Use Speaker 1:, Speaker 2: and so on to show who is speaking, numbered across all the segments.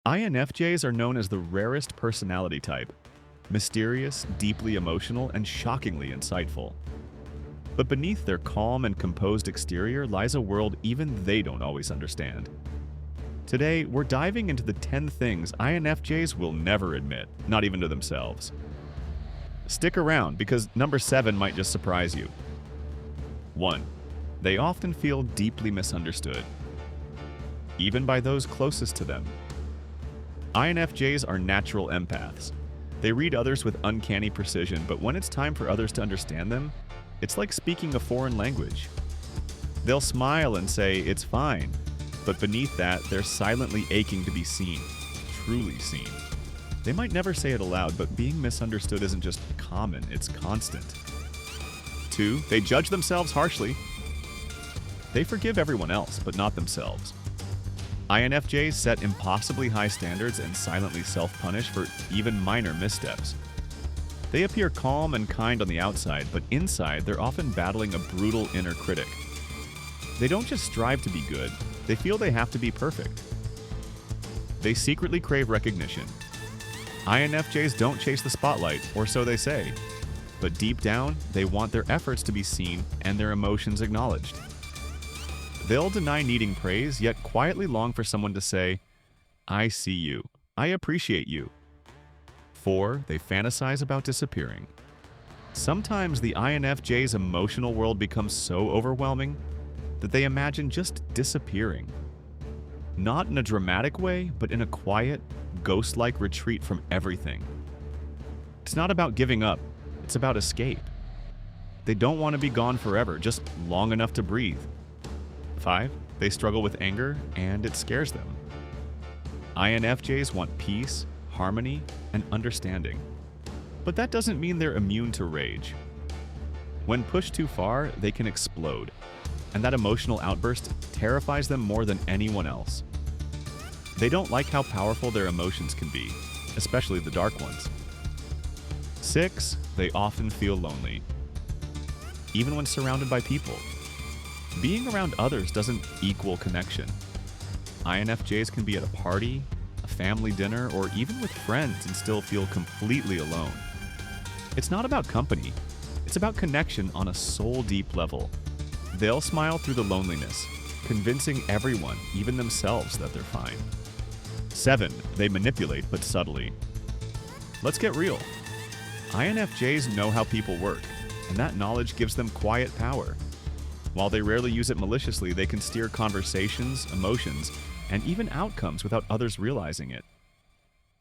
Speaker 1: INFJs are known as the rarest personality type, mysterious, deeply emotional, and shockingly insightful. But beneath their calm and composed exterior lies a world even they don't always understand. Today, we're diving into the 10 things INFJs will never admit, not even to themselves. Stick around because number 7 might just surprise you. 1. They often feel deeply misunderstood, even by those closest to them. INFJs are natural empaths. They read others with uncanny precision, but when it's time for others to understand them, it's like speaking a foreign language. They'll smile and say, "It's fine," but beneath that, they're silently aching to be seen, truly seen. They might never say it aloud, but being misunderstood isn't just common, it's constant. 2. They judge themselves harshly. They forgive everyone else, but not themselves. INFJs set impossibly high standards and silently self-punish for even minor missteps. They appear calm and kind on the outside, but inside they're often battling a brutal inner critic. They don't just strive to be good, they feel they have to be perfect. They secretly crave recognition. INFJs don't chase the spotlight, or so they say, but deep down, they want their efforts to be seen and their emotions acknowledged. They'll deny needing praise, yet quietly long for someone to say, "I see you. I appreciate you." 4. They fantasize about disappearing. Sometimes the INFJ's emotional world becomes so overwhelming that they imagine just disappearing. Not in a dramatic way, but in a quiet, ghost-like retreat from everything. It's not about giving up, it's about escape. They don't want to be gone forever, just long enough to breathe. 5. They struggle with anger, and it scares them. INFJs want peace, harmony, and understanding. But that doesn't mean they're immune to rage. When pushed too far, they can explode, and that emotional outburst terrifies them more than anyone else. They don't like how powerful their emotions can be, especially the dark ones. 6. They often feel lonely, even when surrounded by people. Being around others doesn't equal connection. INFJs can be at a party, a family dinner, or even with friends and still feel completely alone. It's not about company, it's about connection on a soul-deep level. They'll smile through the loneliness, convincing everyone, even themselves, that they're fine. 7. They manipulate, but subtly. Let's get real. INFJs know how people work, and that knowledge gives them quiet power. While they rarely use it maliciously, they can steer conversations, emotions, and even outcomes without others realizing it.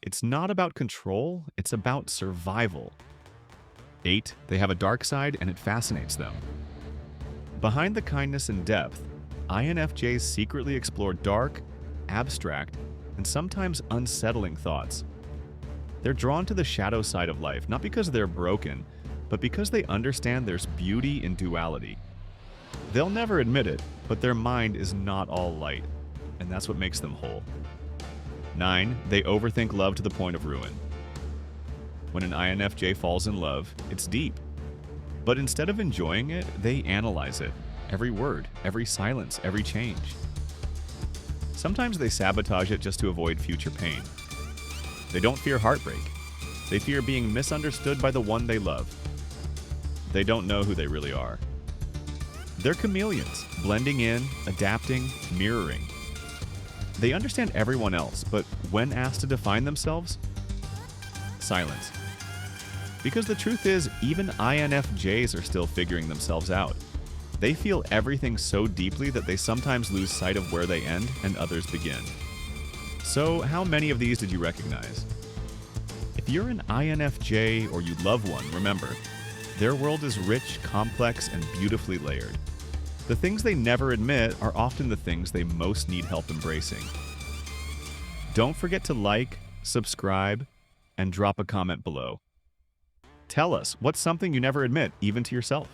Speaker 1: It's not about control, it's about survival. 8. They have a dark side, and it fascinates them. Behind the kindness and depth, INFJs secretly explore dark, abstract, and sometimes unsettling thoughts. They're drawn to the shadow side of life, not because they're broken, but because they understand there's beauty in duality. They'll never admit it, but their mind is not all light, and that's what makes them whole. 9. They overthink love to the point of ruin. When an INFJ falls in love, it's deep. But instead of enjoying it, they analyze it. Every word, every silence, every change. Sometimes they sabotage it just to avoid future pain. They don't fear heartbreak. They fear being misunderstood by the one they love. They don't know who they really are. They're chameleons, blending in, adapting, mirroring. They understand everyone else, but when asked to define themselves, silence. Because the truth is, even INFJs are still figuring themselves out. They feel everything so deeply that they sometimes lose sight of where they end and others begin. So, how many of these did you recognize? If you're an INFJ or you love one, remember, their world is rich, complex, and beautifully layered. The things they never admit are often the things they most need help embracing. Don't forget to like, subscribe, and drop a comment below. Tell us, what's something you never admit, even to yourself?